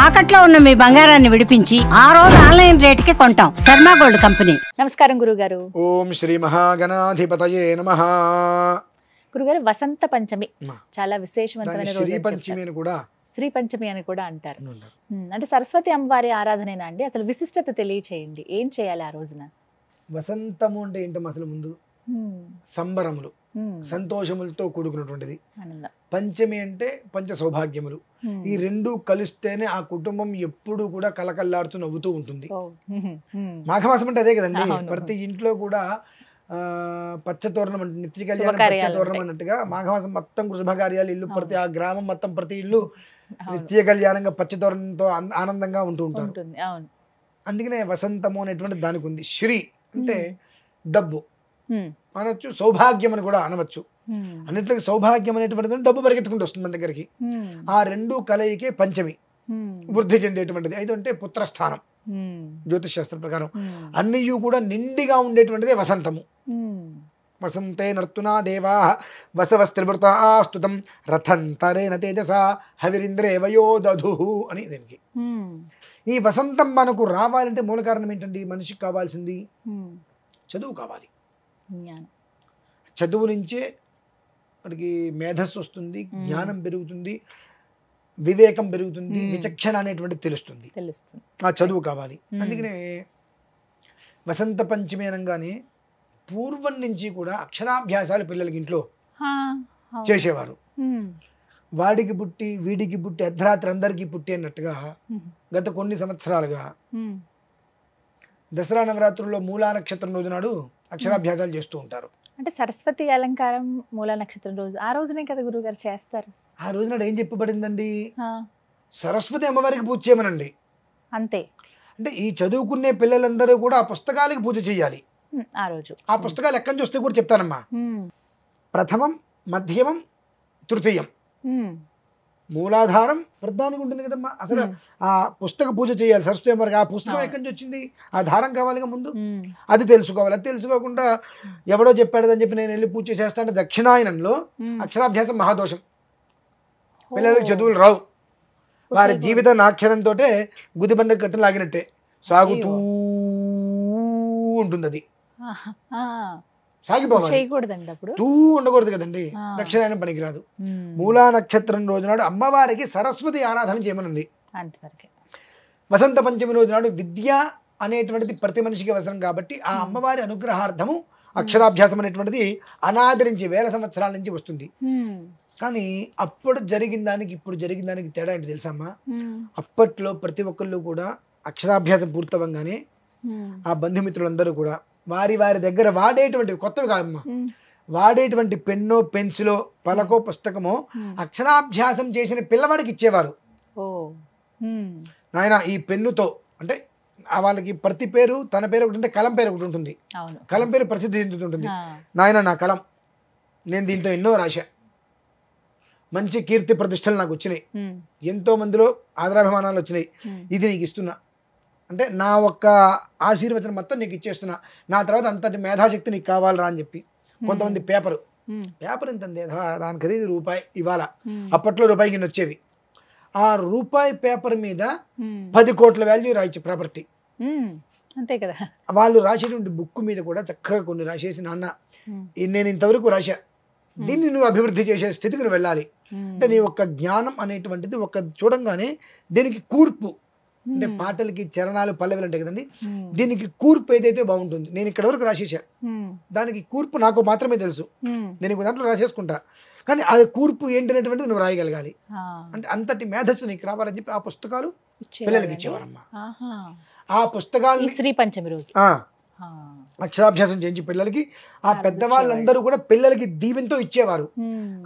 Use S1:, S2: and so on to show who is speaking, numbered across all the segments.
S1: తాకట్లో ఉన్న మీ బంగారాన్ని విడిపించి ఆ రోజు ఆన్లైన్ రేటుకి కొంటాం. Sharma gold company.
S2: నమస్కారం గురుగారు.
S3: ఓం శ్రీ మహాగణాధిపతయే నమః.
S2: గురుగారు, వసంత పంచమి చాలా విశేషవంతమైన రోజు.
S3: శ్రీ పంచమి అని కూడా
S2: శ్రీ పంచమి అని కూడా అంటారు. అంటే సరస్వతి అమ్మవారి ఆరాధనేనా అండి? అసలు విశిష్టత తెలియచేయండి. ఏం చేయాలి ఆ రోజున?
S3: వసంతము అంటే ఏంటో అసలు ముందు సంబరములు, సంతోషములతో కూడుకున్నటువంటిది. పంచమి అంటే పంచ సౌభాగ్యములు. ఈ రెండు కలిస్తేనే ఆ కుటుంబం ఎప్పుడు కూడా కలకల్లాడుతూ నవ్వుతూ ఉంటుంది. మాఘమాసం అంటే అదే కదండి. ప్రతి ఇంట్లో కూడా పచ్చతోరణం అంటే నిత్య కళ్యాణం, పచ్చతోరణం అన్నట్టుగా మాఘమాసం మొత్తం శుభకార్యాలు, ఇల్లు ప్రతి ఆ గ్రామం మొత్తం ప్రతి ఇల్లు నిత్య కళ్యాణంగా పచ్చతోరణంతో ఆనందంగా ఉంటూ ఉంటారు. అందుకనే వసంతము అనేటువంటి దానికి ఉంది. శ్రీ అంటే డబ్బు అనొచ్చు, సౌభాగ్యం అని కూడా అనవచ్చు. అన్నిట్లకి సౌభాగ్యం అనేటువంటిది డబ్బు పరిగెత్తుకుంటూ వస్తుంది మన దగ్గరికి. ఆ రెండు కలయికే పంచమి, వృద్ధి చెందేటువంటిది. ఐదు అంటే పుత్రస్థానం. జ్యోతిష్ శాస్త్రం ప్రకారం అన్నీ కూడా నిండిగా ఉండేటువంటిదే వసంతము. వసంతే నర్తునా దేవా వసవస్త్రిభృతాస్తుతం రథంతరేణ తేజసా హవిరింద్రే వయో దధు అని దీనికి. ఈ వసంతం మనకు రావాలంటే మూల కారణం ఏంటండి? మనిషికి కావాల్సింది చదువు కావాలి. చదువు నుంచే మనకి మేధస్సు వస్తుంది, జ్ఞానం పెరుగుతుంది, వివేకం పెరుగుతుంది, విచక్షణ అనేటువంటిది తెలుస్తుంది. ఆ చదువు కావాలి. అందుకనే వసంత పంచమి అనగానే పూర్వం నుంచి కూడా అక్షరాభ్యాసాలు పిల్లలకి ఇంట్లో చేసేవారు. వాడికి పుట్టి వీడికి పుట్టి అర్ధరాత్రి అందరికీ పుట్టి అన్నట్టుగా గత కొన్ని సంవత్సరాలుగా దసరా నవరాత్రుల్లో మూలా నక్షత్రం రోజు నాడు అక్షరాభ్యాసాలు చేస్తూ ఉంటారు.
S2: అంటే సరస్వతి అలంకారం మూలా నక్షత్రం రోజు, ఆ రోజునే కదా గురుగారు చేస్తారు.
S3: ఆ రోజు నాడు ఏం చెప్పబడిందండి? సరస్వతి అమ్మవారికి పూజ చేయమనండి.
S2: అంతే.
S3: అంటే ఈ చదువుకునే పిల్లలందరూ కూడా ఆ పుస్తకాలకి పూజ చేయాలి.
S2: ఆ రోజు ఆ
S3: పుస్తకాలు ఎక్కడి నుంచి వస్తే కూడా చెప్తానమ్మా. ప్రథమం, మధ్యమం, తృతీయం. మూలాధారం వృద్ధానికి ఉంటుంది కదమ్మా. అసలు ఆ పుస్తక పూజ చేయాలి సరస్వతి అమ్మవారికి. ఆ పుస్తకం ఎక్కడి నుంచి వచ్చింది? ఆ ధారం కావాలిగా ముందు, అది తెలుసుకోవాలి. అది తెలుసుకోకుండా ఎవడో చెప్పాడని చెప్పి నేను వెళ్ళి పూజ చేసేస్తాను. దక్షిణాయనంలో అక్షరాభ్యాసం మహాదోషం. పిల్లలకి చదువులు రావు. వారి జీవితం నాక్షరంతో గుదిబండ కట్టు లాగినట్టే సాగుతూ ఉంటుంది. అది సాగిపోవాలి, తూ ఉండకూడదు కదండి. దక్షిణాయనం పనికిరాదు. మూలా నక్షత్రం రోజు నాడు అమ్మవారికి సరస్వతి ఆరాధన చేయమనుంది. వసంత పంచమి రోజు నాడు విద్య అనేటువంటిది ప్రతి మనిషికి అవసరం కాబట్టి ఆ అమ్మవారి అనుగ్రహార్థము అక్షరాభ్యాసం అనేటువంటిది అనాది నుంచి వేల సంవత్సరాల నుంచి వస్తుంది. కానీ అప్పుడు జరిగిన దానికి ఇప్పుడు జరిగిన దానికి తేడా ఏంటి తెలుసమ్మా? అప్పట్లో ప్రతి ఒక్కళ్ళు కూడా అక్షరాభ్యాసం పూర్తవంగానే ఆ బంధుమిత్రులందరూ కూడా వారి వారి దగ్గర వాడేటువంటి కొత్తవి కాదమ్మా, వాడేటువంటి పెన్నో, పెన్సిలో, పలకో, పుస్తకమో అక్షరాభ్యాసం చేసిన పిల్లవాడికి ఇచ్చేవారు. నాయన ఈ పెన్నుతో, అంటే వాళ్ళకి ప్రతి పేరు తన పేరు ఒకటి ఉంటే కలం పేరు ఒకటి ఉంటుంది. కలం పేరు ప్రసిద్ధి చెందుతుంటుంది. నాయన నా కలం, నేను దీంతో ఎన్నో రాశా, మంచి కీర్తి ప్రతిష్టలు నాకు వచ్చినాయి, ఎంతో మందిలో ఆదరాభిమానాలు వచ్చినాయి, ఇది నీకు ఇస్తున్నా. అంటే నా ఒక్క ఆశీర్వచనం మొత్తం నీకు ఇచ్చేస్తున్నా, నా తర్వాత అంతటి మేధాశక్తి నీకు కావాలరా అని చెప్పి. కొంతమంది పేపర్ ఎంత దాని ఖరీదు రూపాయి ఇవాళ, అప్పట్లో రూపాయి కింద వచ్చేవి. ఆ రూపాయి పేపర్ మీద 10 కోట్ల వాల్యూ రాయొచ్చు ప్రాపర్టీ.
S2: అంతే కదా.
S3: వాళ్ళు రాసేటువంటి బుక్ మీద కూడా చక్కగా కొన్ని రాసేసి, నాన్న నేను ఇంతవరకు రాశా, దీన్ని నువ్వు అభివృద్ధి చేసే స్థితికి నువ్వు వెళ్ళాలి. అంటే నీ యొక్క జ్ఞానం అనేటువంటిది ఒక చూడంగానే దీనికి కూర్పు, అంటే పాటలకి చరణాలు పల్లవిలు ఉంటాయి కదండి, దీనికి కూర్పు ఏదైతే బాగుంటుంది. నేను ఇక్కడ వరకు రాసేసా, దానికి కూర్పు నాకు మాత్రమే తెలుసు, నేను దాంట్లో రాసేసుకుంటా, కానీ అది కూర్పు ఏంటనేటువంటిది నువ్వు రాయగలగాలి. అంటే అంతటి మేధస్సు నీకు రావాలని చెప్పి ఆ పుస్తకాలు పిల్లలకి ఇచ్చేవారమ్మా. ఆ పుస్తకాలు
S2: శ్రీ పంచమి రోజు
S3: అక్షరాభ్యాసం చేయించి పిల్లలకి ఆ పెద్దవాళ్ళందరూ కూడా పిల్లలకి దీవెనతో ఇచ్చేవారు.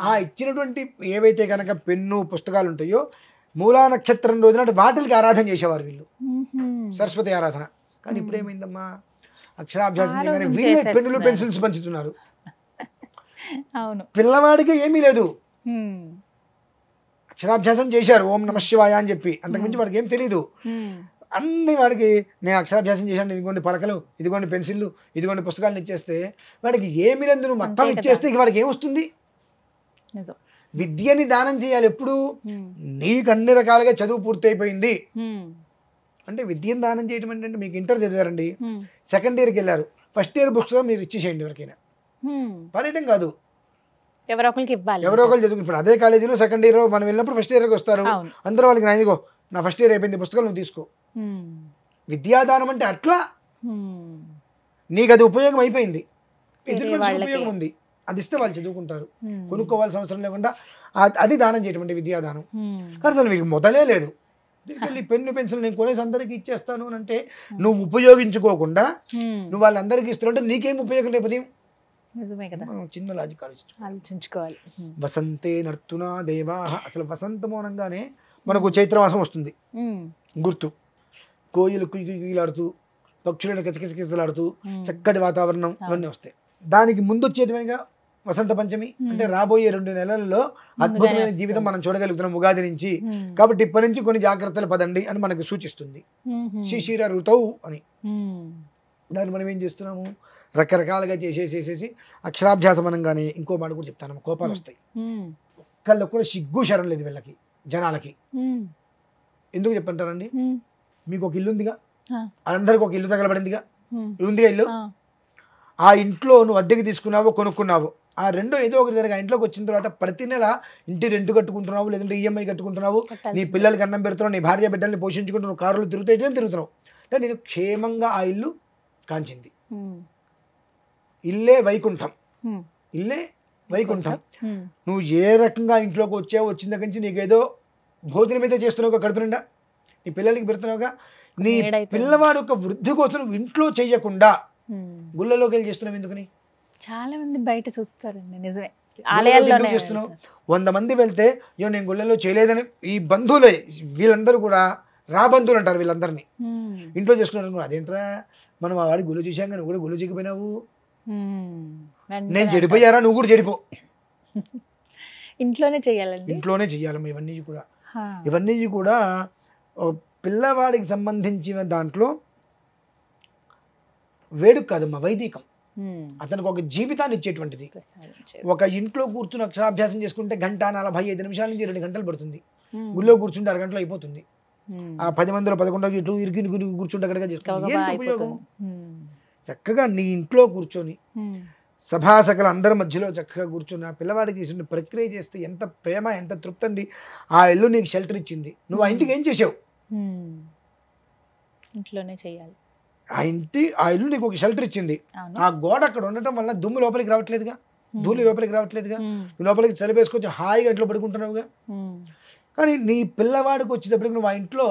S3: ఆ ఇచ్చినటువంటి ఏవైతే కనుక పెన్ను, పుస్తకాలు ఉంటాయో మూలా నక్షత్రం రోజు నాటి వాటికి ఆరాధన చేసేవారు వీళ్ళు, సరస్వతి ఆరాధన. కానీ ఇప్పుడు ఏమైందమ్మా, అక్షరాభ్యాసం చేయగానే వీళ్ళే పెన్నులు, పెన్సిల్స్ పంచుతున్నారు. పిల్లవాడికి ఏమీ లేదు, అక్షరాభ్యాసం చేశారు ఓం నమ శివాయ అని చెప్పి, అంతకుమించి వాడికి ఏం తెలీదు. అన్ని వాడికి నేను అక్షరాభ్యాసం చేశాను, ఇదిగోండి పలకలు, ఇదిగోండి పెన్సిళ్ళు, ఇదిగోండి పుస్తకాలను ఇచ్చేస్తే వాడికి ఏమి లేదు. నువ్వు మొత్తం ఇచ్చేస్తే వాడికి ఏమొస్తుంది? విద్యని దానం చేయాలి ఎప్పుడు నీకు అన్ని రకాలుగా చదువు పూర్తయిపోయింది అంటే విద్యను దానం చేయడం ఏంటంటే మీకు ఇంటర్ చదివారండి, సెకండ్ ఇయర్కి వెళ్ళారు, ఫస్ట్ ఇయర్ బుక్స్ మీరు ఇచ్చేసేయండి ఎవరికైనా. పర్యటన కాదు,
S2: ఎవరో ఒకరికి ఇవ్వాలి.
S3: ఎవరో ఒకరు చదువుకుంటారు. అదే కాలేజీలో సెకండ్ ఇయర్ మనం వెళ్ళినప్పుడు ఫస్ట్ ఇయర్కి వస్తారు, అందరూ వాళ్ళకి నాయనగో నా ఫస్ట్ ఇయర్ అయిపోయింది పుస్తకాలు నువ్వు తీసుకో. విద్యాదానం అంటే అట్లా నీకు అది ఉపయోగం అయిపోయింది, ఎదుటి మనిషికి ఉపయోగం ఉంది, అది ఇస్తే వాళ్ళు చదువుకుంటారు, కొనుక్కోవాల్సిన అవసరం లేకుండా అది దానం చేయటం అంటే విద్యాదానం. కానీ అసలు మీకు మొదలే లేదు, తీసుకెళ్ళి పెన్ను పెన్సిల్ నేను కొనేసి అందరికి ఇచ్చేస్తాను అని అంటే నువ్వు ఉపయోగించుకోకుండా నువ్వు వాళ్ళందరికీ ఇస్తుంటే నీకేం ఉపయోగం లేకపోతే చిన్న లాజిక్
S2: ఆలోచించుకోవాలి.
S3: వసంతే నర్తునా దేవా, అసలు వసంతము అనగానే మనకు చైత్రమాసం వస్తుంది గుర్తు, కోయిలు కుయిలాడుతూ పక్షులను కిచకిచకిచలాడుతూ చక్కటి వాతావరణం ఇవన్నీ వస్తాయి. దానికి ముందు వచ్చేటివిగా వసంత పంచమి అంటే రాబోయే 2 నెలల్లో అద్భుతమైన జీవితం మనం చూడగలుగుతున్నాం ఉగాది నుంచి. కాబట్టి ఇప్పటి నుంచి కొన్ని జాగ్రత్తలు పదండి అని మనకు సూచిస్తుంది శిశిర ఋతువు అని. దాన్ని మనం ఏం చేస్తున్నాము రకరకాలుగా చేసేసి అక్షరాభ్యాసం అనగానే ఇంకో మాట కూడా చెప్తాను, కోపాలు వస్తాయి. ఒక్కళ్ళకు కూడా సిగ్గు శరం లేదు వీళ్ళకి జనాలకి. ఎందుకు చెప్పంటారండి, మీకు ఒక ఇల్లు ఉందిగా, అందరికి ఒక ఇల్లు తగలబడిందిగా, ఉందిగా ఇల్లు, ఆ ఇంట్లో నువ్వు అద్దెకి తీసుకున్నావో కొనుక్కున్నావో ఆ రెండో ఏదో ఒకటి జరిగి ఆ ఇంట్లోకి వచ్చిన తర్వాత ప్రతి నెల ఇంటి రెంట్ కట్టుకుంటున్నావు, లేదంటే ఈఎంఐ కట్టుకుంటున్నావు, నీ పిల్లలకి అన్నం పెడుతున్నావు, నీ భార్య బిడ్డల్ని పోషించుకుంటున్నావు, కారులు తిరుగుతున్నావు అంటే నీకు క్షేమంగా ఆ ఇల్లు కాంచింది. ఇల్లే వైకుంఠం, ఇల్లే వైకుంఠం. నువ్వు ఏ రకంగా ఇంట్లోకి వచ్చిన దగ్గర నుంచి నీకేదో భోజనం అయితే చేస్తున్నావుగా కడుపు నిండా, నీ పిల్లలకి పెడుతున్నావుగా, నీ పిల్లవాడు ఒక వృద్ధి కోసం నువ్వు ఇంట్లో చెయ్యకుండా గుళ్ళలోకి వెళ్ళి చేస్తున్నావు ఎందుకని?
S2: చాలా మంది బయట చూస్తారండి, నిజమే. ఆలయాల్లో
S3: చేస్తున్నావు 100 మంది వెళ్తే నేను గుళ్ళలో చేయలేదని ఈ బంధువులే వీళ్ళందరూ కూడా బంధువులు అంటారు వీళ్ళందరినీ, ఇంట్లో చేసుకున్నారు. అదేంట్రా మనం ఆ వాడి గుళ్ళు చూసాం కానీ నువ్వు కూడా గుళ్ళు చేయకపోయినావు, నేను చెడిపోయారా నువ్వు కూడా చెడిపో.
S2: ఇంట్లోనే చేయాలండి,
S3: ఇంట్లోనే చెయ్యాలమ్మా. ఇవన్నీ కూడా పిల్లవాడికి సంబంధించిన దాంట్లో వేడుక కాదమ్మా, వైదికం. అతనికి ఒక జీవితాన్ని ఇచ్చేటువంటిది. ఒక ఇంట్లో కూర్చుని అక్షరాభ్యాసం చేసుకుంటే 1:45 నిమిషాల నుంచి 2 గంటలు పడుతుంది, గుళ్ళో కూర్చుంటే 6 గంటలు అయిపోతుంది. ఆ 10 మందిలో 11 ఇట్లు ఇరికి కూర్చుంటే అక్కడిగా చేసుకుంటే ఎంత ఉపయోగం? చక్కగా నీ ఇంట్లో కూర్చొని సభాసకల అందరి మధ్యలో చక్కగా కూర్చొని ఆ పిల్లవాడికి చేసిన ప్రక్రియ చేస్తే ఎంత ప్రేమ, ఎంత తృప్తి అండి. ఆ ఇల్లు నీకు షెల్టర్ ఇచ్చింది, నువ్వు ఆ ఇంటికి ఏం చేసావు?
S2: ఇంట్లోనే చేయాలి.
S3: ఆ ఇల్లు నీకు ఒక షెల్టర్ ఇచ్చింది. ఆ గోడ అక్కడ ఉండటం వల్ల దుమ్ము లోపలికి రావట్లేదుగా, ధూళి లోపలికి రావట్లేదుగా, నువ్వు లోపలికి చలిపేసుకొచ్చి హాయిగా ఇంట్లో పడుకుంటున్నావుగా. కానీ నీ పిల్లవాడికి వచ్చేటప్పటికి నువ్వు ఆ ఇంట్లో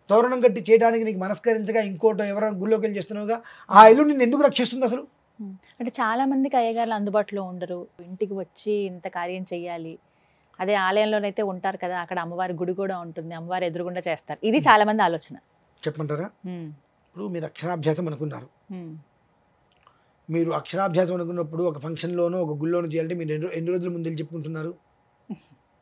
S3: తోరణం కట్టి చేయడానికి నీకు మనస్కరించగా ఇంకోటో ఎవరైనా గుళ్ళోకి వెళ్ళి చేస్తున్నావుగా, ఆ ఇల్లు నిన్ను ఎందుకు రక్షిస్తుంది అసలు?
S2: అంటే చాలా మందికి అయ్యగారులు అందుబాటులో ఉండరు, ఇంటికి వచ్చి ఇంత కార్యం చెయ్యాలి. అదే ఆలయంలోనైతే ఉంటారు కదా, అక్కడ అమ్మవారి గుడి కూడా ఉంటుంది, అమ్మవారి ఎదురుగుండా చేస్తారు. ఇది చాలా మంది ఆలోచన.
S3: చెప్పమంటారా? ఇప్పుడు మీరు అక్షరాభ్యాసం అనుకున్నారు, మీరు అక్షరాభ్యాసం అనుకున్నప్పుడు ఒక ఫంక్షన్లోనో ఒక గుళ్ళోనో చేయాలంటే మీరు ఎన్ని రోజుల ముందు చెప్పుకుంటున్నారు?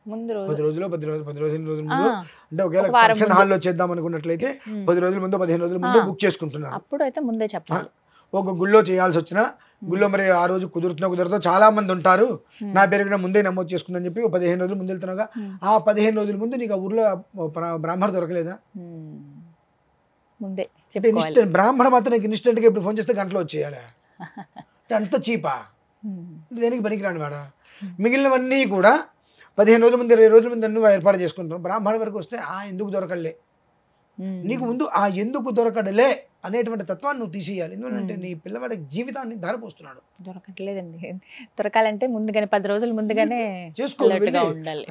S2: ముందు
S3: 10 రోజులు 10 రోజుల ముందు. అంటే ఒకవేళ ఫంక్షన్ హాల్లో చేద్దాం అనుకున్నట్లయితే 10 రోజుల ముందు 15 రోజుల ముందు బుక్ చేసుకుంటున్నారు.
S2: అప్పుడు అయితే ముందే చెప్పాలి.
S3: ఒక గుళ్ళో చేయాల్సి వచ్చినా గుళ్ళో మరి ఆ రోజు కుదురుతుందో చాలా మంది ఉంటారు, నా పేరు కూడా ముందే నమోదు చేసుకుందని చెప్పి 15 రోజులు ముందు వెళ్తున్నావుగా, ఆ 15 రోజుల ముందు నీకు ఆ ఊర్లో బ్రాహ్మణ దొరకలేదా?
S2: ముందే
S3: బ్రాహ్మణ మాత్రం నీకు ఇన్స్టెంట్గా ఇప్పుడు ఫోన్ చేస్తే గంటలో వచ్చేయాలి, అంత చీపా, దేనికి పనికిరాని వాడా? మిగిలినవన్నీ కూడా 15 రోజుల ముందు 20 రోజుల ముందు నువ్వు ఏర్పాటు చేసుకుంటాం. బ్రాహ్మణ వరకు వస్తే ఎందుకు దొరకలే, నీకు ముందు ఆ ఎందుకు దొరకడలే అనేటువంటి తత్వాన్ని నువ్వు తీసేయాలి. ఎందుకంటే నీ పిల్లవాడి జీవితాన్ని ధారపోస్తున్నాడు.
S2: దొరకట్లేదండి, దొరకాలంటే ముందుగానే 10 రోజుల ముందుగానే
S3: చేసుకోవాలి.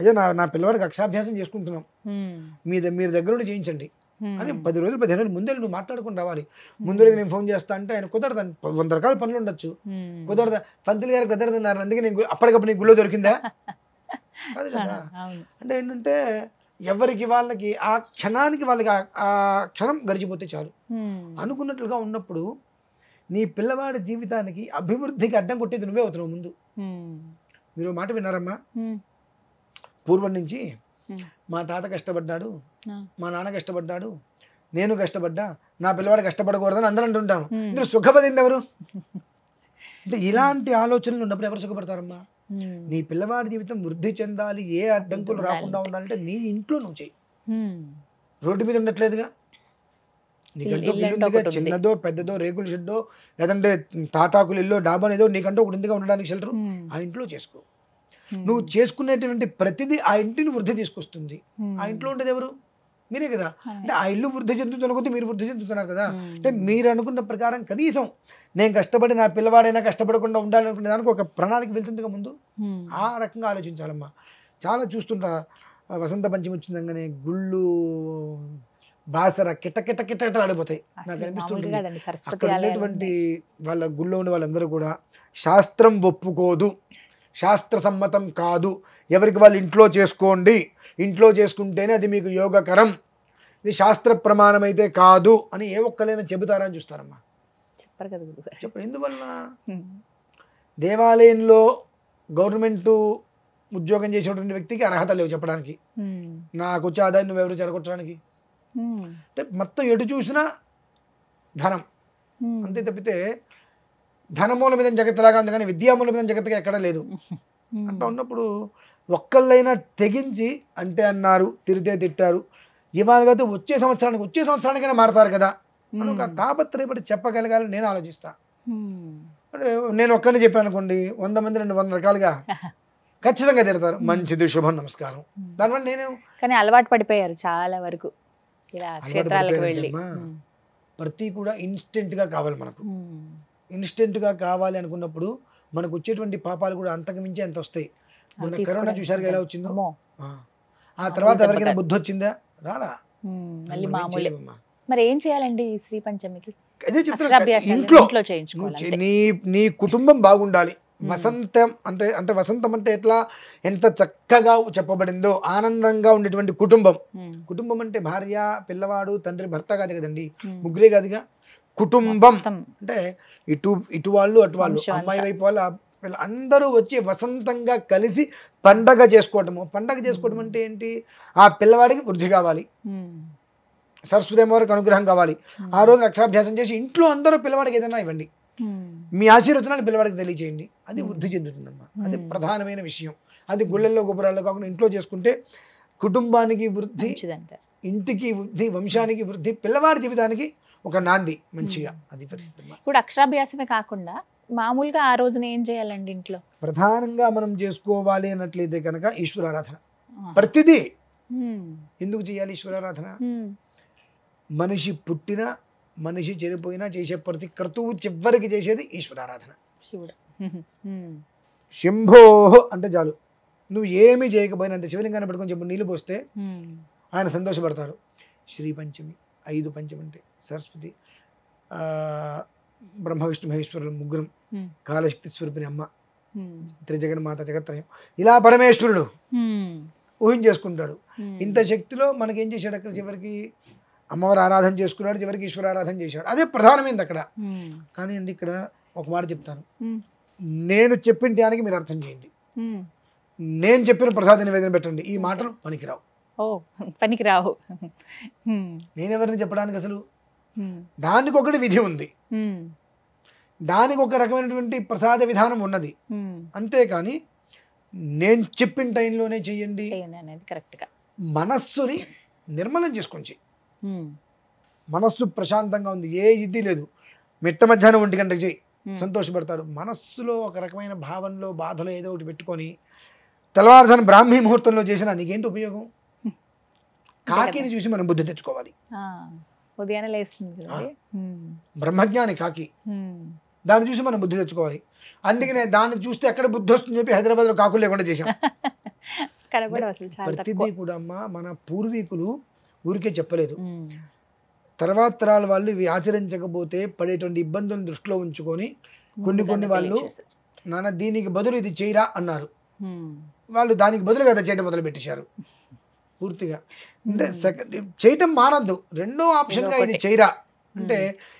S3: అయ్యా నా పిల్లవాడికి అక్షరాభ్యాసం చేసుకుంటున్నాం, మీరు దగ్గర ఉండి చేయించండి అని 10 రోజులు 15 రోజులు ముందే నువ్వు మాట్లాడుకుని రావాలి. ముందు నేను ఫోన్ చేస్తా అంటే ఆయన కుదరదు, 100 రకాల పనులు ఉండొచ్చు, కుదరదా? పంతులు గారు కుదరదన్నారు, అందుకే నేను అప్పటికప్పుడు నీకు గుళ్ళో దొరికిందా? అది కదా. అంటే ఏంటంటే ఎవరికి వాళ్ళకి ఆ క్షణానికి వాళ్ళకి ఆ క్షణం గడిచిపోతే చాలు అనుకున్నట్లుగా ఉన్నప్పుడు నీ పిల్లవాడి జీవితానికి అభివృద్ధికి అడ్డం కొట్టేది నువ్వే అవుతున్నావు ముందు. మీరు మాట విన్నారమ్మా, పూర్వం నుంచి మా తాత కష్టపడ్డాడు, మా నాన్న కష్టపడ్డాడు, నేను కష్టపడ్డా, నా పిల్లవాడు కష్టపడకూడదని అందరూ అంటుంటాను. ఇందులో సుఖపడింది ఎవరు? అంటే ఇలాంటి ఆలోచనలు ఉన్నప్పుడు ఎవరు సుఖపడతారమ్మా? నీ పిల్లవాడి జీవితం వృద్ధి చెందాలి, ఏ అడ్డంకులు రాకుండా ఉండాలంటే నీ ఇంట్లో నువ్వు చెయ్యి. రోడ్డు మీద ఉండట్లేదుగా, నీకంటూ ఒక ఇల్లు ఉందిగా, చిన్నదో పెద్దదో రేకుల షెడ్డో లేదంటే తాటాకులు ఇల్లు డాబా ఏదో నీకంటూ ఒకటి ఉందిగా ఉండడానికి షెల్టర్, ఆ ఇంట్లో చేసుకో. నువ్వు చేసుకునేటువంటి ప్రతిదీ ఆ ఇంటిని వృద్ధి తీసుకొస్తుంది. ఆ ఇంట్లో ఉండేది ఎవరు? మీరే కదా. అంటే ఆ ఇల్లు వృద్ధి చెందుతున్న కొద్దీ మీరు వృద్ధి చెందుతున్నారు కదా. అంటే మీరు అనుకున్న ప్రకారం కనీసం నేను కష్టపడి నా పిల్లవాడైనా కష్టపడకుండా ఉండాలనుకునే దానికి ఒక ప్రణాళిక వెళ్తుందిగా ముందు. ఆ రకంగా ఆలోచించాలమ్మా. చాలా చూస్తుంటా, వసంత పంచమి వచ్చిందగానే గుళ్ళు బాసర కిట కిట కిట ఆడిపోతాయి. నాకు అనిపిస్తుంది అక్కడ ఉండేటువంటి వాళ్ళ గుళ్ళో ఉన్న వాళ్ళందరూ కూడా శాస్త్రం ఒప్పుకోదు, శాస్త్ర సమ్మతం కాదు, ఎవరికి వాళ్ళు ఇంట్లో చేసుకోండి, ఇంట్లో చేసుకుంటేనే అది మీకు యోగకరం, ఇది శాస్త్ర ప్రమాణం అయితే కాదు అని ఏ ఒక్కలైనా చెబుతారా అని చూస్తారమ్మా. చెప్పరు. ఎందువల్ల? దేవాలయంలో గవర్నమెంట్ ఉద్యోగం చేసేటువంటి వ్యక్తికి అర్హత లేవు చెప్పడానికి, నాకు వచ్చే ఆదాయం నువ్వెవరు చెడగొట్టడానికి. అంటే మొత్తం ఎటు చూసినా ధనం అంతే తప్పితే ధనమూల మీద జగత్తులాగా ఉంది కానీ విద్యామూల మీద జగత్తుగా ఎక్కడా లేదు. అట్లా ఉన్నప్పుడు ఒక్కళ్ళైనా తెగించి అంటే అన్నారు, తిరితే తిట్టారు, ఇవాళ కాదు వచ్చే సంవత్సరానికైనా మారతారు కదా అని ఒక తాపత్రయపడి చెప్పగలగాలని నేను ఆలోచిస్తా. అంటే నేను ఒక్కరిని చెప్పాను అనుకోండి, 100 మంది 100 రకాలుగా ఖచ్చితంగా తిడతారు. మంచిది, శుభం, నమస్కారం. దానివల్ల నేను
S2: కానీ అలవాటు పడిపోయారు చాలా వరకు
S3: ప్రతి కూడా ఇన్స్టెంట్గా కావాలి మనకు. ఇన్స్టెంట్గా కావాలి అనుకున్నప్పుడు మనకు వచ్చేటువంటి పాపాలు కూడా అంతకు మించి ఎంత వస్తాయి. మొన్న కరోనా చూసారుగా ఎలా వచ్చిందో. ఆ తర్వాత ఎవరికైనా బుద్ధి వచ్చిందా? రాలా.
S2: మరి ఏం చేయాలండి శ్రీ పంచమికి?
S3: అదే చెప్తున్నా, ఇంట్లో నీ కుటుంబం బాగుండాలి. వసంతం అంటే వసంతం అంటే ఎట్లా, ఎంత చక్కగా చెప్పబడిందో, ఆనందంగా ఉండేటువంటి కుటుంబం. కుటుంబం అంటే భార్య, పిల్లవాడు, తండ్రి, భర్త కాదు కదండి, ముగ్గురే కాదుగా. కుటుంబం అంటే ఇటు వాళ్ళు అటు వాళ్ళు, అమ్మాయి వైపు వాళ్ళు, అందరూ వచ్చి వసంతంగా కలిసి పండగ చేసుకోవటము. పండగ చేసుకోవటం అంటే ఏంటి? ఆ పిల్లవాడికి వృద్ధి కావాలి, సరస్వతి అమ్మవారికి అనుగ్రహం కావాలి. ఆ రోజు అక్షరాభ్యాసం చేసి ఇంట్లో అందరూ పిల్లవాడికి ఏదైనా ఇవ్వండి, మీ ఆశీర్వచనాలు పిల్లవాడికి తెలియచేయండి. అది వృద్ధి చెందుతుందమ్మా. అది ప్రధానమైన విషయం. అది గుళ్ళల్లో గోపురాల్లో కాకుండా ఇంట్లో చేసుకుంటే కుటుంబానికి వృద్ధి, ఇంటికి వృద్ధి, వంశానికి వృద్ధి, పిల్లవాడి జీవితానికి ఒక నాంది మంచిగా. అది పరిస్థితి.
S2: ఇప్పుడు అక్షరాభ్యాసమే కాకుండా మామూలుగా ఆ రోజున ఏం చేయాలండి ఇంట్లో?
S3: ప్రధానంగా మనం చేసుకోవాలి అన్నట్లయితే కనుక ఈశ్వరారాధన. ప్రతిదీ ఎందుకు చేయాలి ఈశ్వరారాధన? మనిషి పుట్టిన మనిషి చనిపోయినా చేసే ప్రతి క్రతువు చివరికి చేసేది ఈశ్వరారాధన. శంభో అంటే చాలు, నువ్వు ఏమీ చేయకపోయినంత శివలింగాన్ని పట్టుకొని చెప్పు నీళ్ళు పోస్తే ఆయన సంతోషపడతారు. శ్రీ పంచమి 5 పంచమి అంటే సరస్వతి, బ్రహ్మ విష్ణు మహేశ్వరులు ముగ్గురం, కాలశక్తి స్వరూపిణి అమ్మ, త్రిజగన్మాత, జగత్రయం, ఇలా పరమేశ్వరుడు ఊహించేసుకుంటాడు. ఇంత శక్తిలో మనకేం చేశాడు? అక్కడ చివరికి అమ్మవారు ఆరాధన చేసుకున్నాడు, చివరికి ఈశ్వర ఆరాధన చేశాడు. అదే ప్రధానమైంది అక్కడ. కానీ అండి ఇక్కడ ఒక మాట చెప్తాను, నేను చెప్పిన దానికి మీరు అర్థం చేయండి, నేను చెప్పిన ప్రసాద నివేదన పెట్టండి. ఈ మాటలు పనికిరావు. నేనెవరిని చెప్పడానికి? అసలు దానికి ఒకటి విధి ఉంది, దానికి ఒక రకమైనటువంటి ప్రసాద విధానం ఉన్నది. అంతేకాని నేను చెప్పిన టైంలోనే చెయ్యండి. మనస్సుని నిర్మలం చేసుకొని, మనస్సు ప్రశాంతంగా ఉంది, ఏ ఇది లేదు, మిట్ట మధ్యాహ్నం 1 గంటకు చెయ్యి, సంతోషపడతారు. మనస్సులో ఒక రకమైన భావనలో బాధలో ఏదో ఒకటి పెట్టుకొని తెల్లవారుజామున బ్రాహ్మీ ముహూర్తంలో చేసినా నీకేంటి ఉపయోగం? కాకిని చూసి మనం బుద్ధి తెచ్చుకోవాలి.
S2: ఉదయాన్నే లేస్తుంది
S3: బ్రహ్మజ్ఞాని కాకి, దాన్ని చూసి మనం బుద్ధి తెచ్చుకోవాలి. అందుకనే దాన్ని చూస్తే ఎక్కడ బుద్ధి వస్తుంది చెప్పి హైదరాబాద్లో కాకులు లేకుండా చేశాం. ప్రతిదీ కూడా అమ్మ మన పూర్వీకులు ఊరికే చెప్పలేదు, తర్వాత తరాల వాళ్ళు ఇవి ఆచరించకపోతే పడేటువంటి ఇబ్బందులను దృష్టిలో ఉంచుకొని కొన్ని వాళ్ళు నాన్న దీనికి బదులు ఇది చేయరా అన్నారు. వాళ్ళు దానికి బదులు కదా చేయడం మొదలు పెట్టేశారు పూర్తిగా. అంటే చేయటం మానద్దు, రెండో ఆప్షన్గా ఇది చేయరా అంటే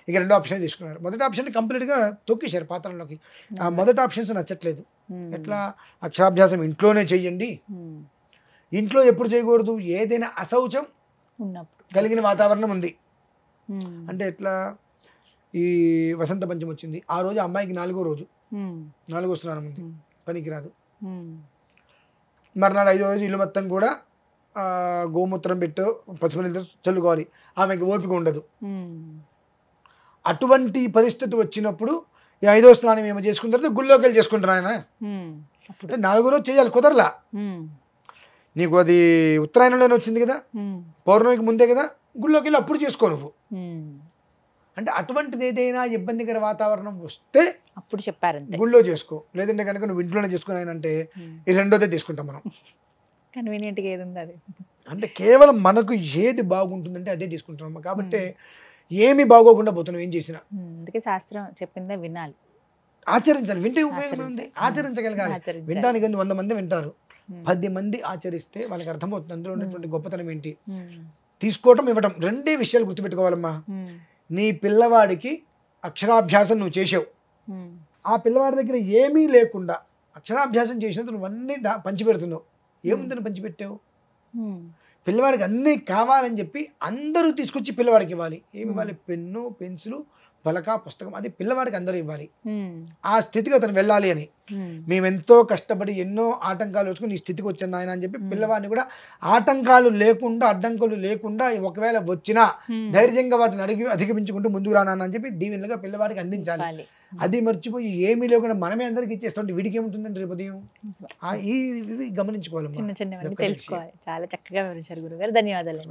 S3: ఇక రెండో ఆప్షన్ తీసుకున్నారు. మొదటి ఆప్షన్ కంప్లీట్గా తొక్కేశారు పాత్రలోకి. ఆ మొదటి ఆప్షన్స్ నచ్చట్లేదు. ఎట్లా? అక్షరాభ్యాసం ఇంట్లోనే చెయ్యండి. ఇంట్లో ఎప్పుడు చేయకూడదు? ఏదైనా అశౌచం కలిగిన వాతావరణం ఉంది అంటే ఎట్లా? ఈ వసంత పంచమి వచ్చింది, ఆ రోజు అమ్మాయికి 4వ రోజు, 4వ స్నానం ఉంది, పనికి రాదు. మర్నాడు 5వ రోజు ఇల్లు మొత్తం కూడా గోమూత్రం పెట్టు పసుపు నీళ్ళతో చల్లుకోవాలి. ఆమెకి ఓపిక ఉండదు. అటువంటి పరిస్థితి వచ్చినప్పుడు ఈ 5వ స్నానం ఏమో చేసుకున్న తర్వాత గుళ్ళోకి వెళ్ళి చేసుకుంటారు ఆయన. అంటే 4వ రోజు చేయాలి, కుదరలా. నీకు అది ఉత్తరాయణంలోనే వచ్చింది కదా, పౌర్ణమికి ముందే కదా, గుళ్ళోకి వెళ్ళి అప్పుడు చేసుకో నువ్వు. అంటే అటువంటిది ఏదైనా ఇబ్బందికర వాతావరణం వస్తే
S2: అప్పుడు చెప్పారు
S3: గుళ్ళో చేసుకో, లేదంటే కనుక నువ్వు ఇంట్లోనే చేసుకుని ఆయన అంటే ఈ రెండోదే తీసుకుంటాం మనం.
S2: కన్వీనియంట్గా ఏది ఉంది అది.
S3: అంటే కేవలం మనకు ఏది బాగుంటుందంటే అదే తీసుకుంటాం. కాబట్టి ఏమి బాగోకుండా పోతున్నాం ఏం చేసినా.
S2: అందుకే శాస్త్రం చెప్పిందే వినాలి,
S3: ఆచరించాలి. వింటే ఉపయోగం ఉంది, ఆచరించగలగాలి. వినడానికి 100 మంది వింటారు, 10 మంది ఆచరిస్తే వాళ్ళకి అర్థమవుతుంది అందులో ఉన్నటువంటి గొప్పతనం ఏంటి. తీసుకోవటం ఇవ్వటం రెండే విషయాలు గుర్తుపెట్టుకోవాలమ్మా. నీ పిల్లవాడికి అక్షరాభ్యాసం నువ్వు చేసావు, ఆ పిల్లవాడి దగ్గర ఏమీ లేకుండా అక్షరాభ్యాసం చేసినందుకు నువ్వు అన్నీ పంచిపెడుతున్నావు. ఏముందని పంచిపెట్టావు? పిల్లవాడికి అన్నీ కావాలని చెప్పి అందరూ తీసుకొచ్చి పిల్లవాడికి ఇవ్వాలి. ఏమి ఇవ్వాలి? పెన్ను, పెన్సిలు, పలక, పుస్తకం, అది పిల్లవాడికి అందరూ ఇవ్వాలి. ఆ స్థితికి అతను వెళ్ళాలి అని మేమెంతో కష్టపడి ఎన్నో ఆటంకాలు వచ్చుకుని ఈ స్థితికి వచ్చాను ఆయన అని చెప్పి పిల్లవాడిని కూడా ఆటంకాలు లేకుండా, అడ్డంకులు లేకుండా, ఒకవేళ వచ్చినా ధైర్యంగా వాటిని అధిగమించుకుంటూ ముందుకు రానా అని చెప్పి దీవెనలుగా పిల్లవాడికి అందించాలి. అది మర్చిపోయి ఏమీ లేకుండా మనమే అందరికి ఇచ్చేస్తాం. వీడికి ఏముంటుందండి రేపు ఉదయం? ఇవి గమనించుకోవాలి,
S2: చిన్న చిన్నవన్నీ తెలుసుకోవాలి. చాలా చక్కగా వివరించారు గురుగారు, ధన్యవాదాలు.